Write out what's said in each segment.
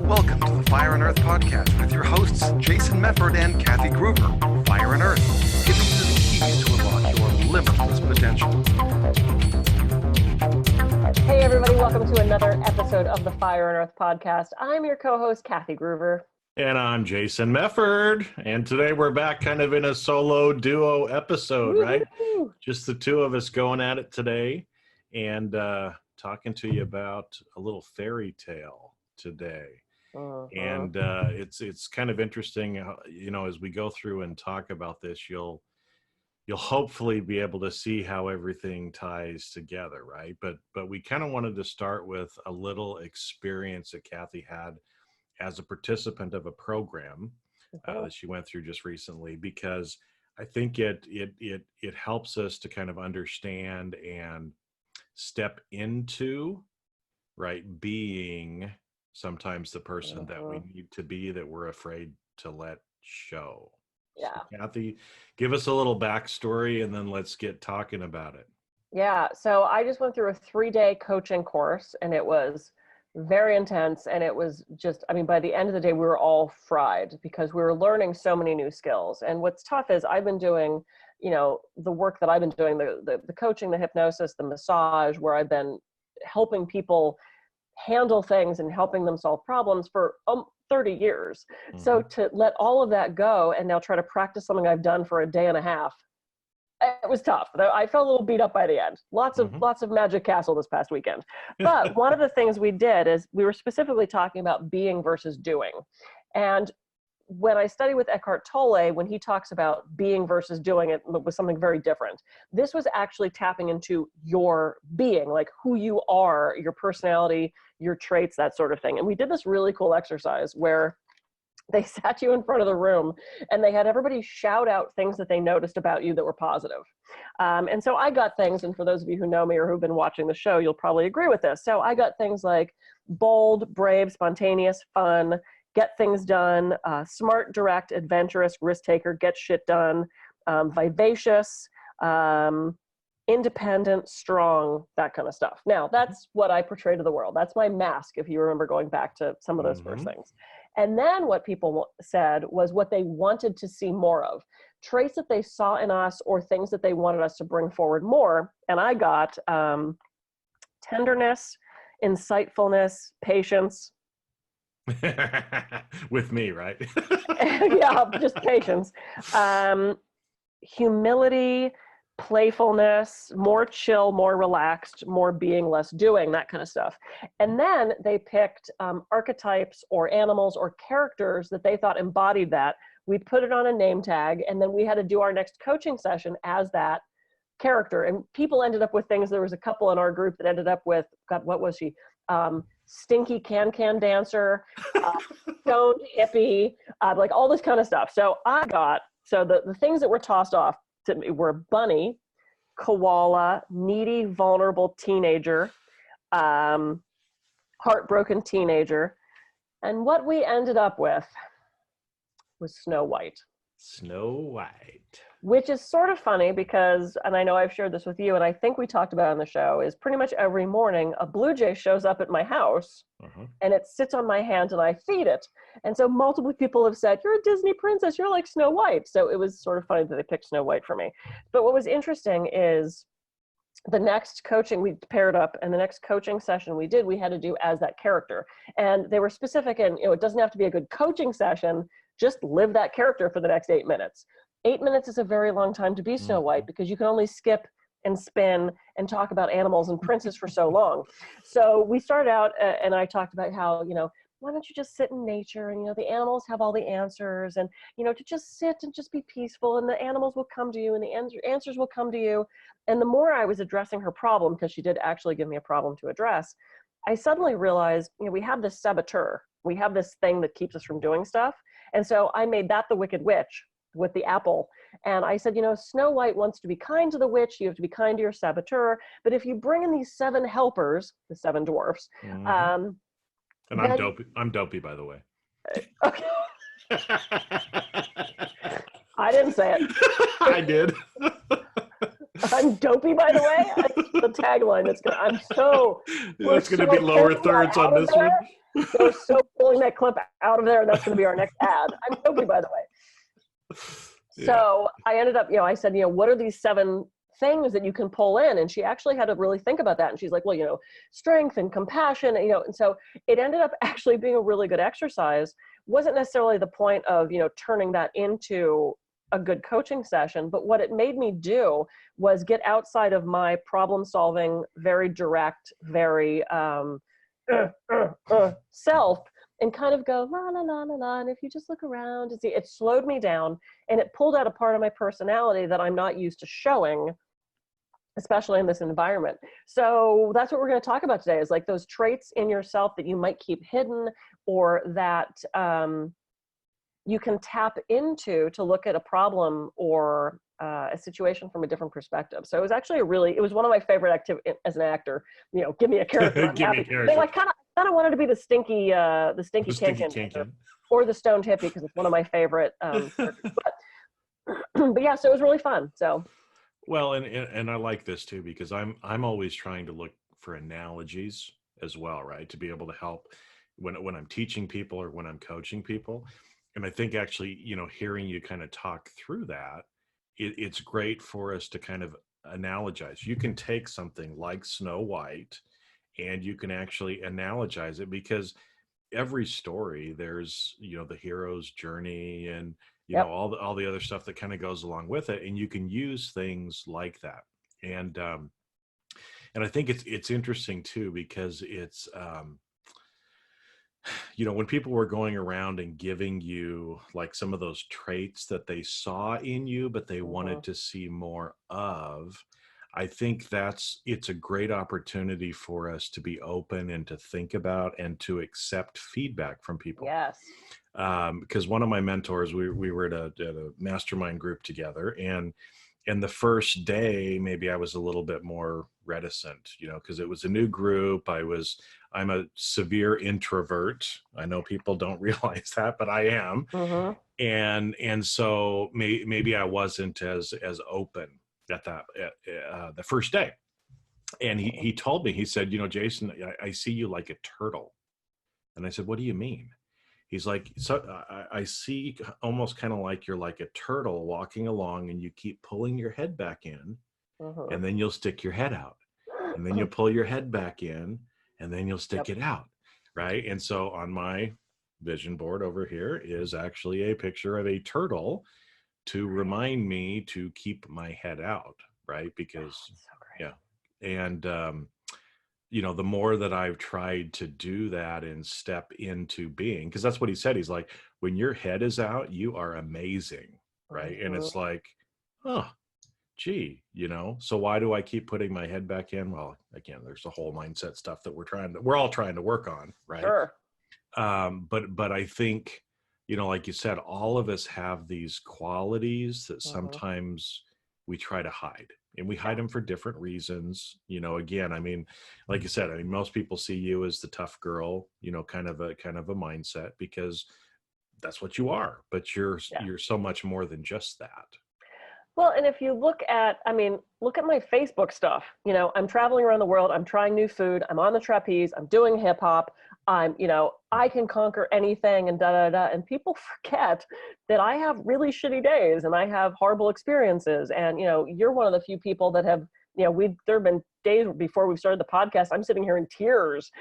Welcome to the Fire and Earth podcast with your hosts, Jason Mefford and Kathy Groover. Fire and Earth, giving you the keys to unlock your limitless potential. Hey everybody, welcome to another episode of the Fire and Earth podcast. I'm your co-host, Kathy Groover. And I'm Jason Mefford. And today we're back kind of in a solo duo episode, right? Woo-hoo! Just the two of us going at it today and talking to you about a little fairy tale today. And it's kind of interesting, as we go through and talk about this, you'll hopefully be able to see how everything ties together, right? But we kind of wanted to start with a little experience that Kathy had as a participant of a program that she went through just recently, because I think it helps us to kind of understand and step into, right, being sometimes the person that we need to be, that we're afraid to let show. Yeah. So, Kathy, give us a little backstory and then let's get talking about it. Yeah. So I just went through a 3-day coaching course and it was very intense. And it was just, by the end of the day, we were all fried because we were learning so many new skills. And what's tough is I've been doing, the work that I've been doing, the coaching, the hypnosis, the massage, where I've been helping people handle things and helping them solve problems for 30 years. Mm-hmm. So to let all of that go and now try to practice something I've done for a day and a half, it was tough. I felt a little beat up by the end. Lots of Magic Castle this past weekend. But one of the things we did is we were specifically talking about being versus doing. And when I study with Eckhart Tolle, when he talks about being versus doing, it was something very different. This was actually tapping into your being, like who you are, your personality, your traits, that sort of thing. And we did this really cool exercise where they sat you in front of the room and they had everybody shout out things that they noticed about you that were positive. And so I got things, and for those of you who know me or who've been watching the show, you'll probably agree with this. So I got things like bold, brave, spontaneous, fun, get things done, smart, direct, adventurous, risk taker, get shit done, vivacious, independent, strong, that kind of stuff. Now, that's what I portray to the world. That's my mask, if you remember going back to some of those first things. And then what people said was what they wanted to see more of, traits that they saw in us or things that they wanted us to bring forward more. And I got tenderness, insightfulness, patience. With me, right? Yeah, just patience. Humility, playfulness, more chill, more relaxed, more being, less doing, that kind of stuff. And then they picked archetypes or animals or characters that they thought embodied that. We put it on a name tag, and then we had to do our next coaching session as that character. And people ended up with things. There was a couple in our group that ended up with, God, what was she? Stinky can dancer, stoned hippie, like all this kind of stuff. So the things that were tossed off to me were bunny, koala, needy, vulnerable teenager, heartbroken teenager. And what we ended up with was Snow White. Snow White. Which is sort of funny because, and I know I've shared this with you, and I think we talked about it on the show, is pretty much every morning a blue jay shows up at my house and it sits on my hand and I feed it. And so multiple people have said, you're a Disney princess, you're like Snow White. So it was sort of funny that they picked Snow White for me. But what was interesting is the next coaching, we paired up, and the next coaching session we did, we had to do as that character. And they were specific, and it doesn't have to be a good coaching session, just live that character for the next 8 minutes. 8 minutes is a very long time to be Snow White because you can only skip and spin and talk about animals and princes for so long. So we started out and I talked about how, why don't you just sit in nature and, the animals have all the answers and, to just sit and just be peaceful and the animals will come to you and the answers will come to you. And the more I was addressing her problem, because she did actually give me a problem to address, I suddenly realized, we have this saboteur. We have this thing that keeps us from doing stuff. And so I made that the Wicked Witch with the apple. And I said, Snow White wants to be kind to the witch. You have to be kind to your saboteur. But if you bring in these 7 helpers, the 7 dwarfs. And I'm dopey, by the way. Okay. I didn't say it. I did. I'm dopey, by the way. That's the tagline. That's going to be lower thirds on this one. We're so pulling that clip out of there, and that's going to be our next ad. I'm dopey, by the way. Yeah. So I ended up, I said, what are these 7 things that you can pull in? And she actually had to really think about that. And she's like, well, strength and compassion, and so it ended up actually being a really good exercise. Wasn't necessarily the point of, turning that into a good coaching session, but what it made me do was get outside of my problem solving, very direct, very self, and kind of go la la la la la. And if you just look around and see, it slowed me down, and it pulled out a part of my personality that I'm not used to showing, especially in this environment. So that's what we're going to talk about today, is like those traits in yourself that you might keep hidden, or that you can tap into to look at a problem or a situation from a different perspective. So it was actually it was one of my favorite activities as an actor. Give me a character. I'm happy. No, I kind of wanted to be the stinky cancan or the stoned hippie, because it's one of my favorite characters. But yeah, so it was really fun. So. Well, and I like this too, because I'm always trying to look for analogies as well, right? To be able to help when I'm teaching people or when I'm coaching people. And I think actually, hearing you kind of talk through that, it's great for us to kind of analogize. You can take something like Snow White and you can actually analogize it, because every story, there's, the hero's journey and, all the other stuff that kind of goes along with it. And you can use things like that. And I think it's interesting too, because it's, when people were going around and giving you like some of those traits that they saw in you, but they wanted to see more of, I think it's a great opportunity for us to be open and to think about and to accept feedback from people. Yes. Because one of my mentors, we were at a mastermind group together, and the first day, maybe I was a little bit more reticent, because it was a new group. I'm a severe introvert. I know people don't realize that, but I am. And so maybe I wasn't as open at that the first day. And he told me, he said, Jason, I see you like a turtle. And I said, what do you mean? He's like, so I see almost kind of like you're like a turtle walking along, and you keep pulling your head back in, and then you'll stick your head out, and then you'll pull your head back in, and then you'll stick it out, right? And so on my vision board over here is actually a picture of a turtle to remind me to keep my head out, right? Because and the more that I've tried to do that and step into being, because that's what he said. He's like, when your head is out, you are amazing, right? And it's like, oh, gee, so why do I keep putting my head back in? Well, again, there's the whole mindset stuff that we're all trying to work on, right? Sure. But I think, like you said, all of us have these qualities that sometimes we try to hide. And we hide them for different reasons. Again, I mean, like you said, most people see you as the tough girl, kind of a mindset, because that's what you are, but you're so much more than just that. Well, and if you look at my Facebook stuff, I'm traveling around the world, I'm trying new food, I'm on the trapeze, I'm doing hip hop, I can conquer anything and and people forget that I have really shitty days and I have horrible experiences. And, you're one of the few people that have, there have been days before we started the podcast, I'm sitting here in tears,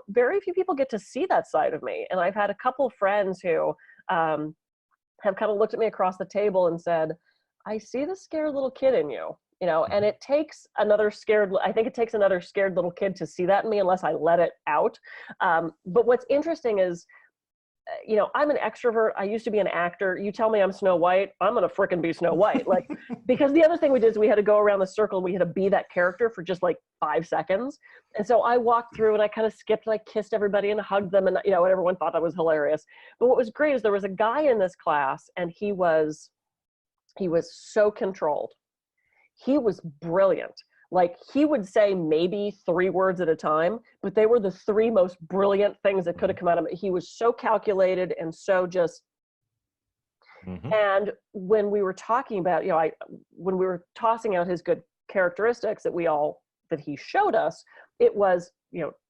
very few people get to see that side of me. And I've had a couple of friends who have kind of looked at me across the table and said, I see the scared little kid in you, and it takes another scared little kid to see that in me, unless I let it out. But what's interesting is, I'm an extrovert. I used to be an actor. You tell me I'm Snow White, I'm going to frickin' be Snow White. Like, because the other thing we did is we had to go around the circle and we had to be that character for just like 5 seconds. And so I walked through and I kind of skipped and I kissed everybody and hugged them, and, and everyone thought that was hilarious. But what was great is there was a guy in this class, and he was so controlled. He was brilliant. Like, he would say maybe 3 words at a time, but they were the 3 most brilliant things that could have come out of him. He was so calculated and so just, Mhm. And when we were talking about, when we were tossing out his good characteristics that he showed us, it was,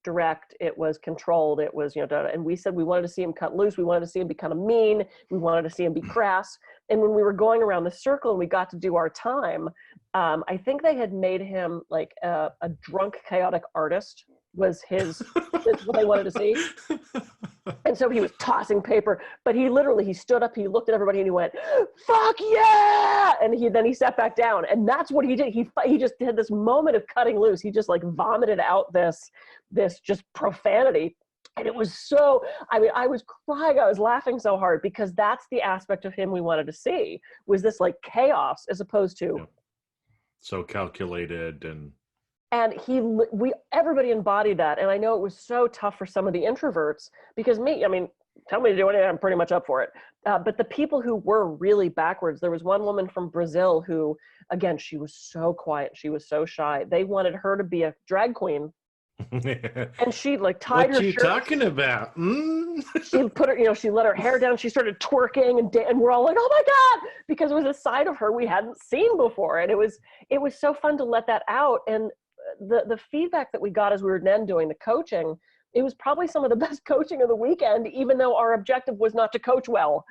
direct, it was controlled, it was, and we said we wanted to see him cut loose. We wanted to see him be kind of mean. We wanted to see him be crass. And when we were going around the circle and we got to do our time, I think they had made him like a drunk, chaotic artist was what they wanted to see. And so he was tossing paper, but he stood up, he looked at everybody and he went, "Fuck yeah!" And then he sat back down. And that's what he did. He just had this moment of cutting loose. He just like vomited out this just profanity. And it was so, I was crying. I was laughing so hard because that's the aspect of him we wanted to see, was this like chaos as opposed to. Yeah. So calculated and everybody embodied that. And I know it was so tough for some of the introverts because tell me to do anything, I'm pretty much up for it. But the people who were really backwards, there was one woman from Brazil who, again, she was so quiet. She was so shy. They wanted her to be a drag queen. And she like tied her shirt. What you talking about? She put her, she let her hair down. She started twerking and we're all like, "Oh my God," because it was a side of her we hadn't seen before. And it was so fun to let that out. And the feedback that we got as we were then doing the coaching, it was probably some of the best coaching of the weekend, even though our objective was not to coach well,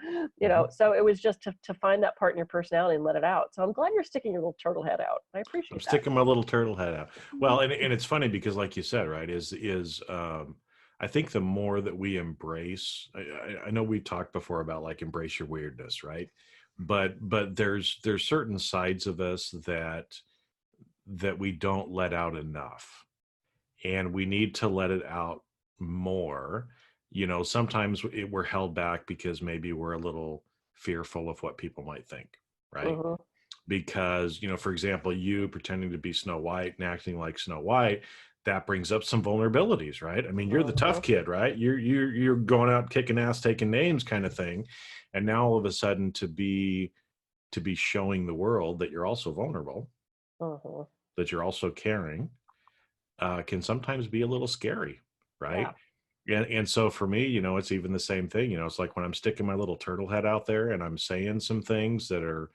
so it was just to find that part in your personality and let it out. So I'm glad you're sticking your little turtle head out. I appreciate I'm that. sticking my little turtle head out. Well, and it's funny because like you said, right, I think the more that we embrace, I know we talked before about like embrace your weirdness, right? But there's certain sides of us that we don't let out enough, and we need to let it out more. Sometimes we're held back because maybe we're a little fearful of what people might think, right? Mm-hmm. Because for example, you pretending to be Snow White and acting like Snow White, that brings up some vulnerabilities, right? You're the tough kid, right? You're going out kicking ass, taking names kind of thing, and now all of a sudden to be showing the world that you're also vulnerable, that you're also caring, can sometimes be a little scary, right? Yeah. And so for me, it's even the same thing. It's like when I'm sticking my little turtle head out there and I'm saying some things that are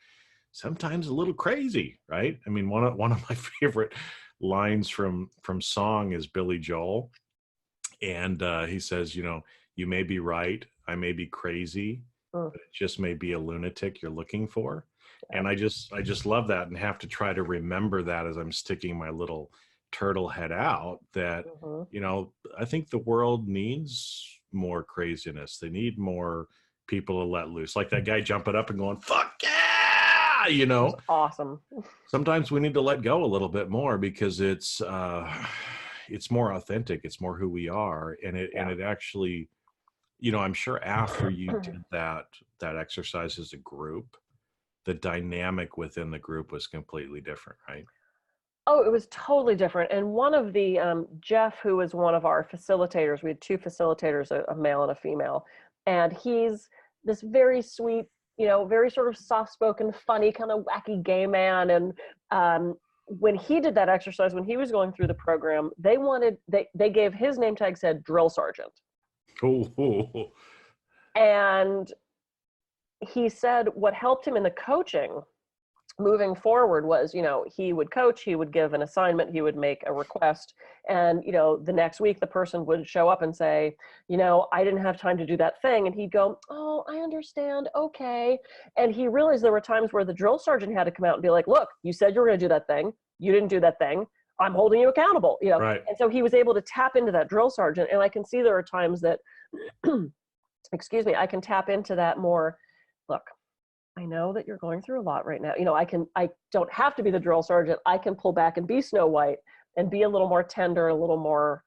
sometimes a little crazy, right? One of my favorite lines from song is Billy Joel, and he says, "You may be right, I may be crazy, but it just may be a lunatic you're looking for." And I just love that, and have to try to remember that as I'm sticking my little turtle head out, that I think the world needs more craziness. They need more people to let loose, like that guy jumping up and going, "Fuck yeah!" That's awesome. Sometimes we need to let go a little bit more because it's more authentic. It's more who we are, and it actually, I'm sure after you did that exercise as a group, the dynamic within the group was completely different, right? Oh, it was totally different. And one of the, Jeff, who was one of our facilitators, we had two facilitators, a male and a female, and he's this very sweet, very sort of soft-spoken, funny, kind of wacky gay man. And when he did that exercise, when he was going through the program, they gave his name tag said drill sergeant. Oh. And he said what helped him in the coaching moving forward was, he would coach, he would give an assignment, he would make a request, and the next week the person would show up and say, "I didn't have time to do that thing," and he'd go, "Oh, I understand, okay." And he realized there were times where the drill sergeant had to come out and be like, "Look, you said you were going to do that thing, you didn't do that thing, I'm holding you accountable." Right. And so he was able to tap into that drill sergeant, and I can see there are times that excuse me, I can tap into that more. Look, I know that you're going through a lot right now. I don't have to be the drill sergeant. I can pull back and be Snow White and be a little more tender, a little more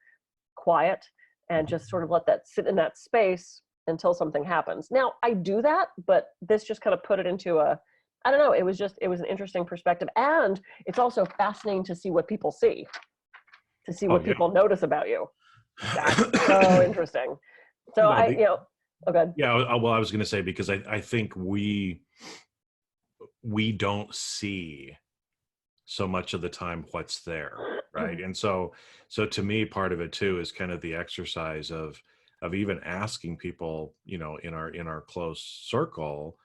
quiet, and just sort of let that sit in that space until something happens. Now, I do that, but this just kind of put it into I don't know, it was an interesting perspective. And it's also fascinating to see what people see, to see what people notice about you. That's so interesting. So oh, good. Yeah, well, I was going to say, because I think we don't see so much of the time what's there, right? And so to me, part of it too is kind of the exercise of even asking people, in our close circle,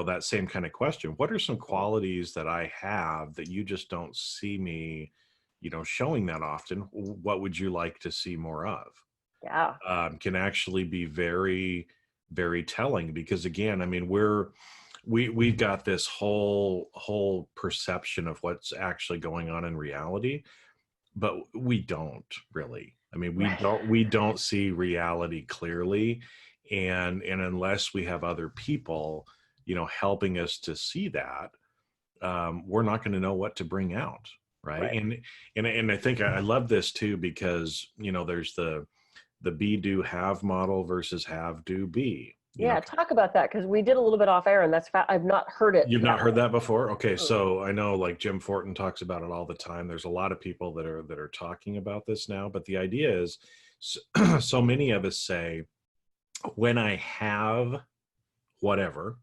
that same kind of question. What are some qualities that I have that you just don't see me, showing that often? What would you like to see more of? Yeah. Can actually be very, very telling, because again, I mean, we've got this whole perception of what's actually going on in reality, but we don't really. I mean, we don't see reality clearly, and unless we have other people, helping us to see that, we're not going to know what to bring out, right? And I think I love this too, because there's the be do have model versus have do be. Yeah, talk about that, because we did a little bit off air, and I've not heard it. You've not heard that before? Okay, so I know like Jim Fortin talks about it all the time. There's a lot of people that are talking about this now, but the idea is, so many of us say, when I have whatever,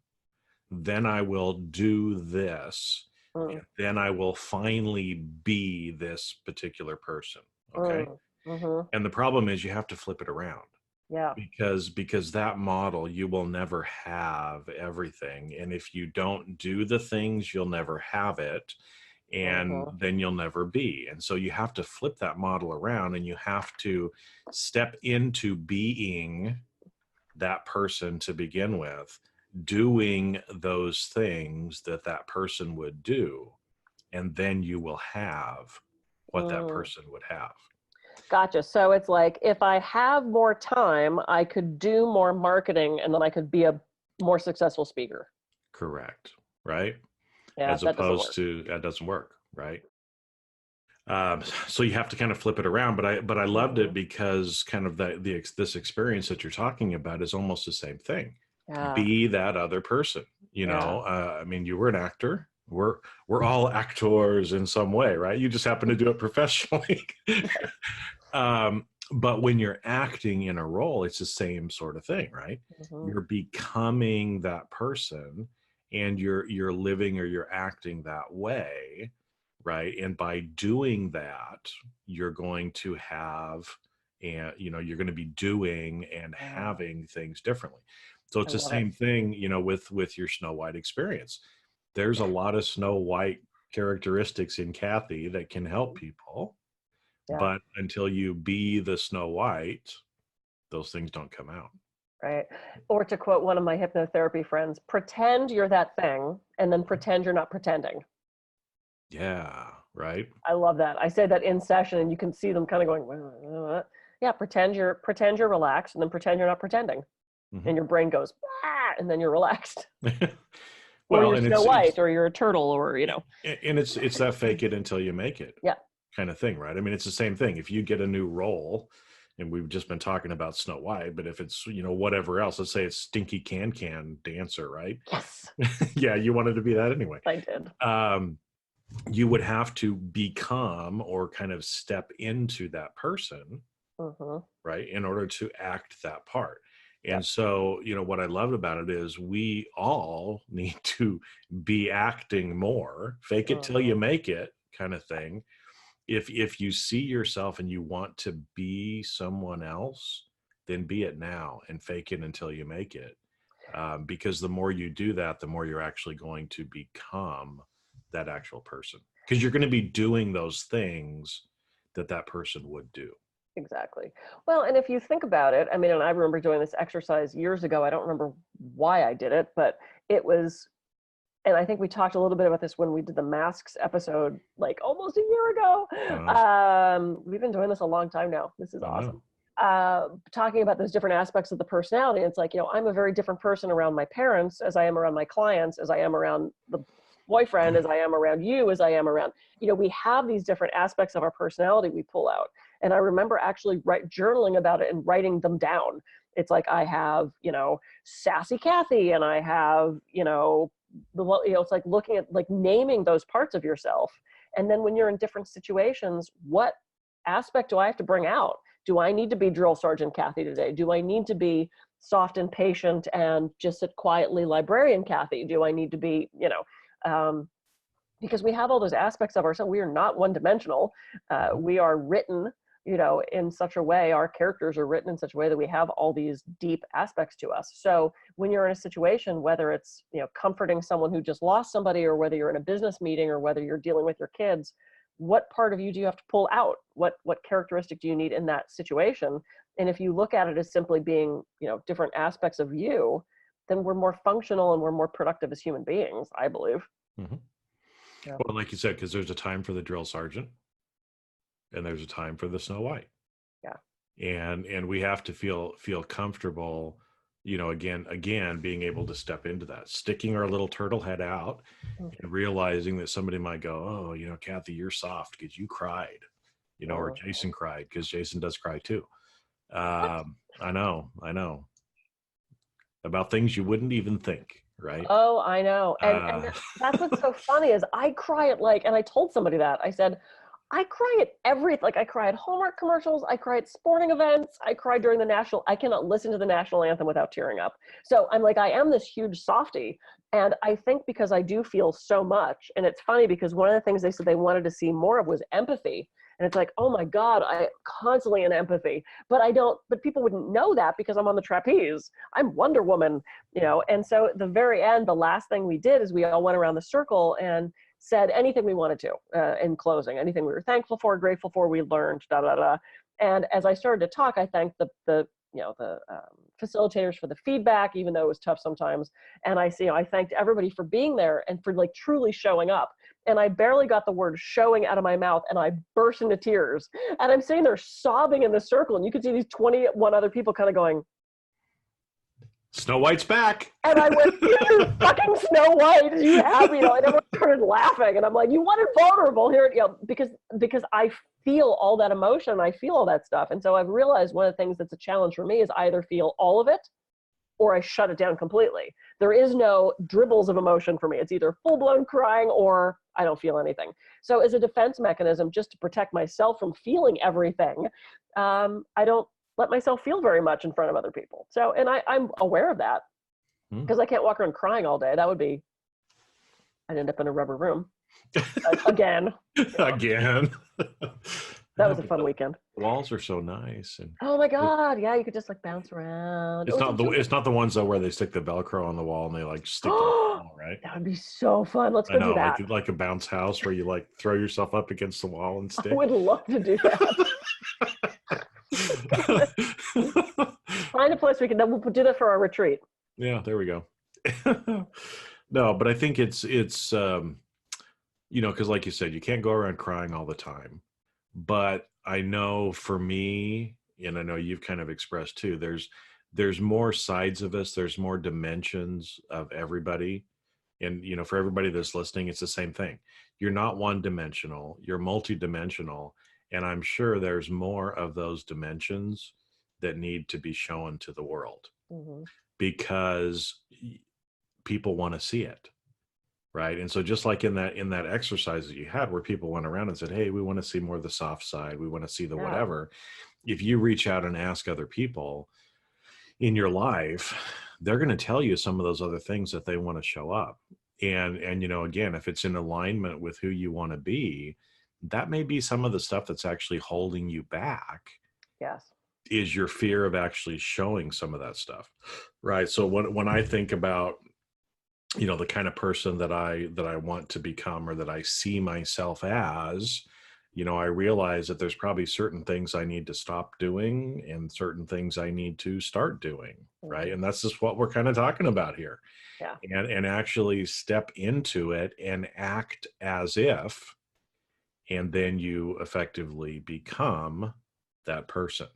then I will do this, and then I will finally be this particular person. Okay. And the problem is you have to flip it around. Yeah. Because that model, you will never have everything. And if you don't do the things, you'll never have it. And then you'll never be. And so you have to flip that model around, and you have to step into being that person to begin with, doing those things that person would do. And then you will have what that person would have. Gotcha. So it's like, if I have more time, I could do more marketing, and then I could be a more successful speaker. Correct. Right. Yeah, As opposed to that doesn't work. Right. So you have to kind of flip it around, but I loved it, because kind of this experience that you're talking about is almost the same thing. Yeah. Be that other person, I mean, you were an actor. We're all actors in some way, right? You just happen to do it professionally. But when you're acting in a role, it's the same sort of thing, right? You're becoming that person, and you're living or you're acting that way, right? And by doing that, you're going to have, and you're going to be doing and having things differently. So it's the same thing, with your Snow White experience. There's a lot of Snow White characteristics in Kathy that can help people. Yeah. But until you be the Snow White, those things don't come out. Right. Or to quote one of my hypnotherapy friends, pretend you're that thing, and then pretend you're not pretending. Yeah. Right. I love that. I say that in session, and you can see them kind of going, yeah, pretend you're relaxed, and then pretend you're not pretending. And your brain goes, ah, and then you're relaxed. Well, or you're Snow White, or you're a turtle, or, And it's that fake it until you make it. Yeah. Kind of thing, right? I mean, it's the same thing. If you get a new role, and we've just been talking about Snow White, but if it's, whatever else, let's say it's Stinky Can Dancer, right? Yes. Yeah, you wanted to be that anyway. I did. You would have to become, or kind of step into that person, right, in order to act that part. And so, what I loved about it is we all need to be acting more, fake it till you make it kind of thing. If you see yourself and you want to be someone else, then be it now and fake it until you make it. Because the more you do that, the more you're actually going to become that actual person. Because you're going to be doing those things that person would do. Exactly. Well, and if you think about it, I mean, and I remember doing this exercise years ago. I don't remember why I did it, but it was, and I think we talked a little bit about this when we did the masks episode, like almost a year ago. We've been doing this a long time now. This is awesome. Talking about those different aspects of the personality. It's like, I'm a very different person around my parents, as I am around my clients, as I am around the boyfriend, as I am around you, as I am around, we have these different aspects of our personality we pull out. And I remember actually journaling about it and writing them down. It's like, I have, sassy Kathy, and I have, it's like looking at, like, naming those parts of yourself. And then when you're in different situations, what aspect do I have to bring out? Do I need to be drill sergeant Kathy today? Do I need to be soft and patient and just sit quietly librarian Kathy? Do I need to be, because we have all those aspects of ourselves. We are not one-dimensional. We are written in such a way, our characters are written in such a way that we have all these deep aspects to us. So when you're in a situation, whether it's, comforting someone who just lost somebody, or whether you're in a business meeting, or whether you're dealing with your kids, what part of you do you have to pull out? What characteristic do you need in that situation? And if you look at it as simply being, different aspects of you, then we're more functional and we're more productive as human beings, I believe. Mm-hmm. Yeah. Well, like you said, because there's a time for the drill sergeant and there's a time for the Snow White. Yeah. And we have to feel comfortable, again, being able to step into that, sticking our little turtle head out and realizing that somebody might go, oh, Kathy, you're soft because you cried, or Jason cried because Jason does cry too. I know about things you wouldn't even think. Right. Oh, I know. And that's what's so funny is I cry at and I told somebody that. I said, I cry at I cry at Hallmark commercials, I cry at sporting events, I cry during I cannot listen to the national anthem without tearing up. So I'm I am this huge softie. And I think because I do feel so much, and it's funny because one of the things they said they wanted to see more of was empathy. And it's oh my God, I constantly in empathy, but people wouldn't know that because I'm on the trapeze. I'm Wonder Woman, and so at the very end, the last thing we did is we all went around the circle and said anything we wanted to in closing, anything we were thankful for, grateful for, we learned, da, da, da. And as I started to talk, I thanked the facilitators for the feedback, even though it was tough sometimes. And I thanked everybody for being there and for truly showing up. And I barely got the word showing out of my mouth and I burst into tears. And I'm sitting there sobbing in the circle, and you could see these 21 other people kind of going, Snow White's back. And I went, fucking Snow White, you have, and everyone started laughing. And I'm like, you wanted vulnerable here, because I feel all that emotion. I feel all that stuff. And so I've realized one of the things that's a challenge for me is I either feel all of it or I shut it down completely. There is no dribbles of emotion for me. It's either full-blown crying or I don't feel anything. So as a defense mechanism, just to protect myself from feeling everything, I don't let myself feel very much in front of other people. So, and I'm aware of that because I can't walk around crying all day. I'd end up in a rubber room again. Again. That was a fun weekend. The walls are so nice. And oh my God. Yeah. You could just bounce around. It's not the ones though where they stick the Velcro on the wall and they stick to the wall, right? That would be so fun. Let's go do that. Like a bounce house where you throw yourself up against the wall and stick. I would love to do that. Find a place we'll do that for our retreat. Yeah, there we go. No, but I think it's because like you said, you can't go around crying all the time. But I know for me, and I know you've kind of expressed too, there's more sides of us, there's more dimensions of everybody. And, for everybody that's listening, it's the same thing. You're not one-dimensional, you're multi-dimensional. And I'm sure there's more of those dimensions that need to be shown to the world because people want to see it. Right. And so just like in that exercise that you had where people went around and said, hey, we want to see more of the soft side. We want to see the whatever. If you reach out and ask other people in your life, they're going to tell you some of those other things that they want to show up. And again, if it's in alignment with who you want to be, that may be some of the stuff that's actually holding you back. Yes. Is your fear of actually showing some of that stuff. Right. So when I think about, the kind of person that I want to become or that I see myself as, I realize that there's probably certain things I need to stop doing and certain things I need to start doing. Right. And that's just what we're kind of talking about here. Yeah. And actually step into it and act as if, and then you effectively become that person.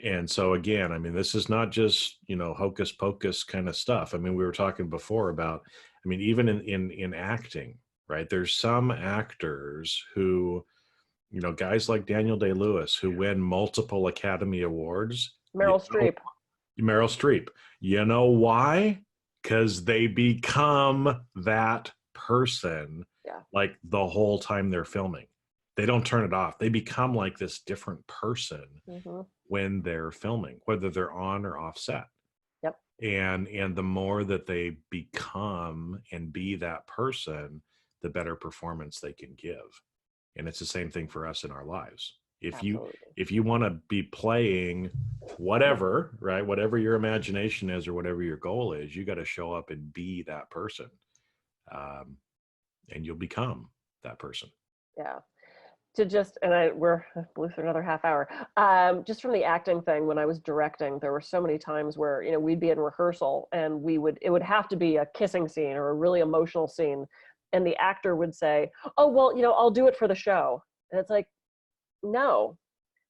And so again, this is not just, hocus pocus kind of stuff. We were talking before about, even in acting, right? There's some actors who, guys like Daniel Day-Lewis who win multiple Academy Awards. Meryl Streep. You know why? Because they become that person like the whole time they're filming. They don't turn it off. They become like this different person when they're filming, whether they're on or off set. Yep. And the more that they become and be that person, the better performance they can give. And it's the same thing for us in our lives. Absolutely. If you want to be playing whatever, right, whatever your imagination is or whatever your goal is, you got to show up and be that person, and you'll become that person. Yeah. We're blew through another half hour. Just from the acting thing, when I was directing, there were so many times where, you know, we'd be in rehearsal and it would have to be a kissing scene or a really emotional scene. And the actor would say, oh, well, you know, I'll do it for the show. And it's like, no,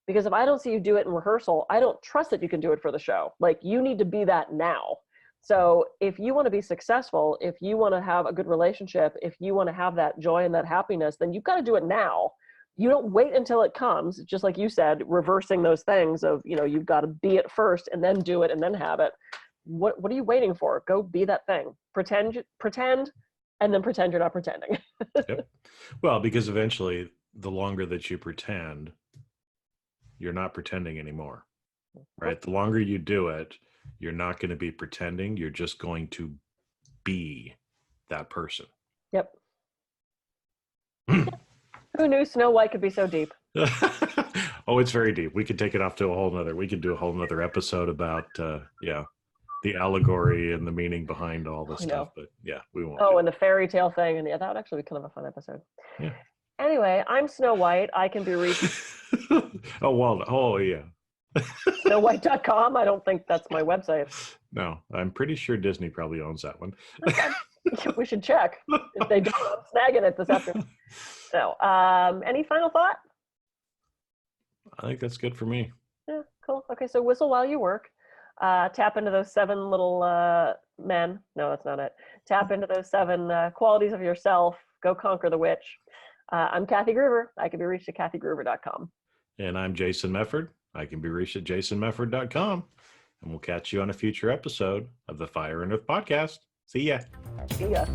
because if I don't see you do it in rehearsal, I don't trust that you can do it for the show. Like, you need to be that now. So if you want to be successful, if you want to have a good relationship, if you want to have that joy and that happiness, then you've got to do it now. You don't wait until it comes, just like you said, reversing those things of, you know, you've got to be it first and then do it and then have it. What are you waiting for? Go be that thing. Pretend, and then pretend you're not pretending. Yep. Well, because eventually, the longer that you pretend, you're not pretending anymore, right? The longer you do it, you're not going to be pretending. You're just going to be that person. Yep. Who knew Snow White could be so deep? Oh, it's very deep. We could take it off to we could do a whole nother episode about, the allegory and the meaning behind all this stuff. But yeah, we won't. Oh, and the fairy tale thing. And yeah, that would actually be kind of a fun episode. Yeah. Anyway, I'm Snow White. I can be reached. Oh, well, oh, yeah. SnowWhite.com. I don't think that's my website. No, I'm pretty sure Disney probably owns that one. We should check. If they don't, I'm snagging it this afternoon. So, any final thought? I think that's good for me. Yeah, cool. Okay, so whistle while you work. Tap into those 7 little men. No, that's not it. Tap into those 7 qualities of yourself. Go conquer the witch. I'm Kathy Groover. I can be reached at kathygroover.com. And I'm Jason Mefford. I can be reached at jasonmefford.com. And we'll catch you on a future episode of the Fire and Earth podcast. See ya. See ya.